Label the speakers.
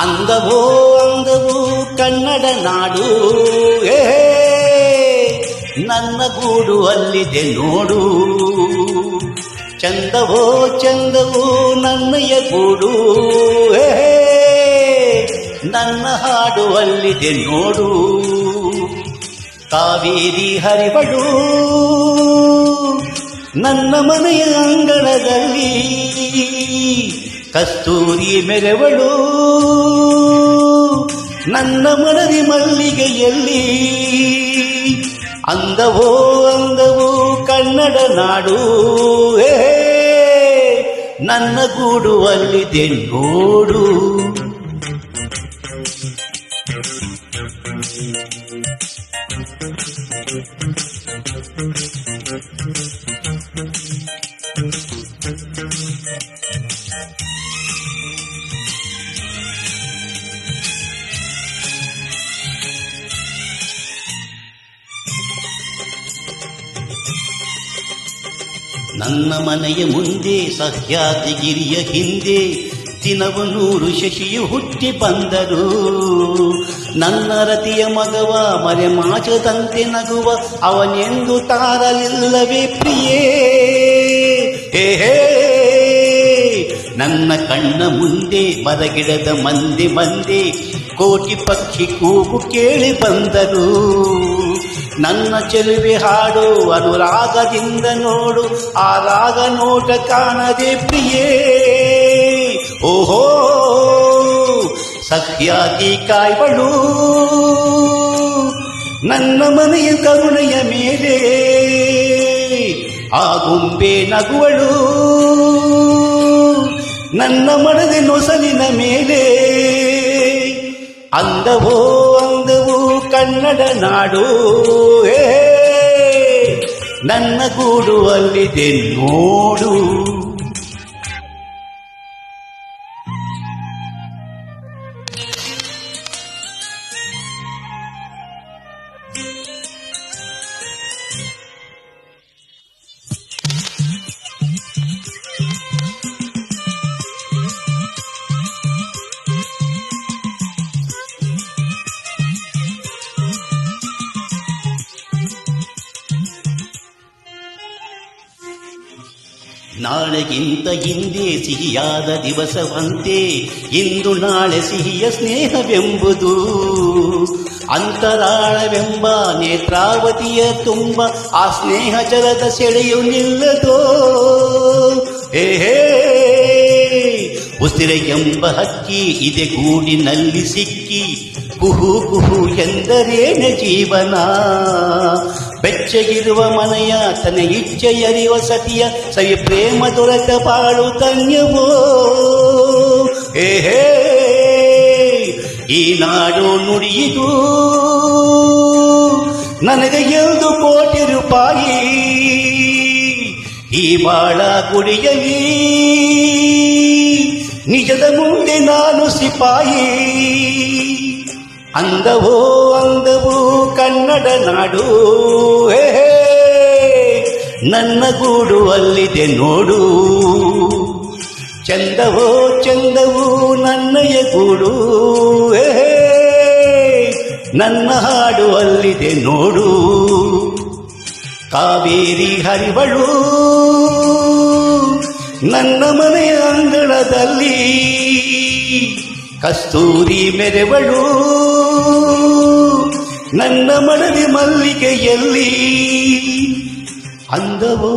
Speaker 1: ಅಂದವೋ ಅಂದವು ಕನ್ನಡ ನಾಡು ನನ್ನ ಗೂಡು ಅಲ್ಲಿದೆ ನೋಡು. ಚಂದವೋ ಚಂದವು ನನ್ನಯ ಗೂಡು ನನ್ನ ಹಾಡು ಅಲ್ಲಿದೆ ನೋಡು. ಕಾವೇರಿ ಹರಿವಳು ನನ್ನ ಮನೆಯ ಅಂಗಳದಲ್ಲಿ, ಕಸ್ತೂರಿ ಮೆರೆವಳು ನನ್ನ ಮನದಿ ಮಲ್ಲಿಗೆಯಲ್ಲಿ. ಅಂದವೋ ಅಂದವು ಕನ್ನಡ ನಾಡು ನನ್ನ ಗೂಡು ಅಲ್ಲಿದೆ ನೋಡು. ನನ್ನ ಮನೆಯ ಮುಂದೆ ಸಹ್ಯಾದ್ರಿಗಿರಿಯ ಹಿಂದೆ ದಿನವು 100 ಶಶಿಯು ಹುಟ್ಟಿ ಬಂದರು. ನನ್ನ ರತಿಯ ಮಗವ ಮರೆಮಾಚದಂತೆ ನಗುವ ಅವನೆಂದು ತಾರಲಿಲ್ಲವೇ ಪ್ರಿಯೇ. ನನ್ನ ಕಣ್ಣ ಮುಂದೆ ಮರಗಿಡದ ಮಂದೆ ಮಂದೆ ಕೋಟಿ ಪಕ್ಷಿ ಕೂಗು ಕೇಳಿ ಬಂದರು. ನನ್ನ ಚೆಲುವೆ ಹಾಡು ಅನುರಾಗದಿಂದ ನೋಡು, ಆ ರಾಗ ನೋಟ ಕಾಣದೆ ಪ್ರಿಯೇ. ಓಹೋ ಸತ್ಯಾಗಿ ಕಾಯ್ವಳು ನನ್ನ ಮನೆಯ ಕರುಣೆಯ ಮೇಲೆ, ಆ ಗೊಂಬೆ ನಗುವಳು ನನ್ನ ಮನದ ನೊಸಲಿನ ಮೇಲೆ. ಅಂದವೋ ಅಂದವು ಕನ್ನಡ ನಾಡು ನನ್ನ ಗೂಡು ಅಲ್ಲಿದೆ ನೋಡು. ನಾಳೆಗಿಂತ ಹಿಂದೆ ಸಿಹಿಯಾದ ದಿವಸವಂತೆ ಇಂದು ನಾಳೆ ಸಿಹಿಯ ಸ್ನೇಹವೆಂಬುದು. ಅಂತರಾಳವೆಂಬ ನೇತ್ರಾವತಿಯ ತುಂಬ ಆ ಸ್ನೇಹ ಜಲದ ಸೆಳೆಯು ನಿಲ್ಲದೋ. ಉಸಿರೆಂಬ ಹಕ್ಕಿ ಇದೆ ಗೂಡಿನಲ್ಲಿ ಸಿಕ್ಕಿ, ಕುಹು ಕುಹು ಎಂದರೇನ ಜೀವನ. ಬೆಚ್ಚಗಿರುವ ಮನೆಯ ತನ್ನ ಇಚ್ಛೆಯರಿವ ಸತಿಯ ಸವಿ ಪ್ರೇಮ ದೊರೆತ ಬಾಳು ಧನ್ಯವೋ. ಈ ನಾಡು ನುಡಿಯಿದು ನನಗೆ 1 ಕೋಟಿ ರೂಪಾಯಿ. ಈ ಬಾಳ ಗುಡಿಯಲ್ಲಿ ನಿಜದ ಮುಂದೆ ನಾನು ಸಿಪಾಯಿ. ಅಂದವೋ ಅಂದವು ಕನ್ನಡ ನಾಡು ನನ್ನ ಗೂಡು ಅಲ್ಲಿದೆ ನೋಡು. ಚಂದವೋ ಚಂದವು ನನ್ನಯ ಗೂಡು ನನ್ನ ಹಾಡು ಅಲ್ಲಿದೆ ನೋಡು. ಕಾವೇರಿ ಹರಿವಳು ನನ್ನ ಮನೆಯ ಅಂಗಳದಲ್ಲಿ, ಕಸ್ತೂರಿ ಮೆರೆವಳು ನನ್ನ ಮನದಿ ಮಲ್ಲಿಗೆಯಲ್ಲಿ. ಅಂದವೋ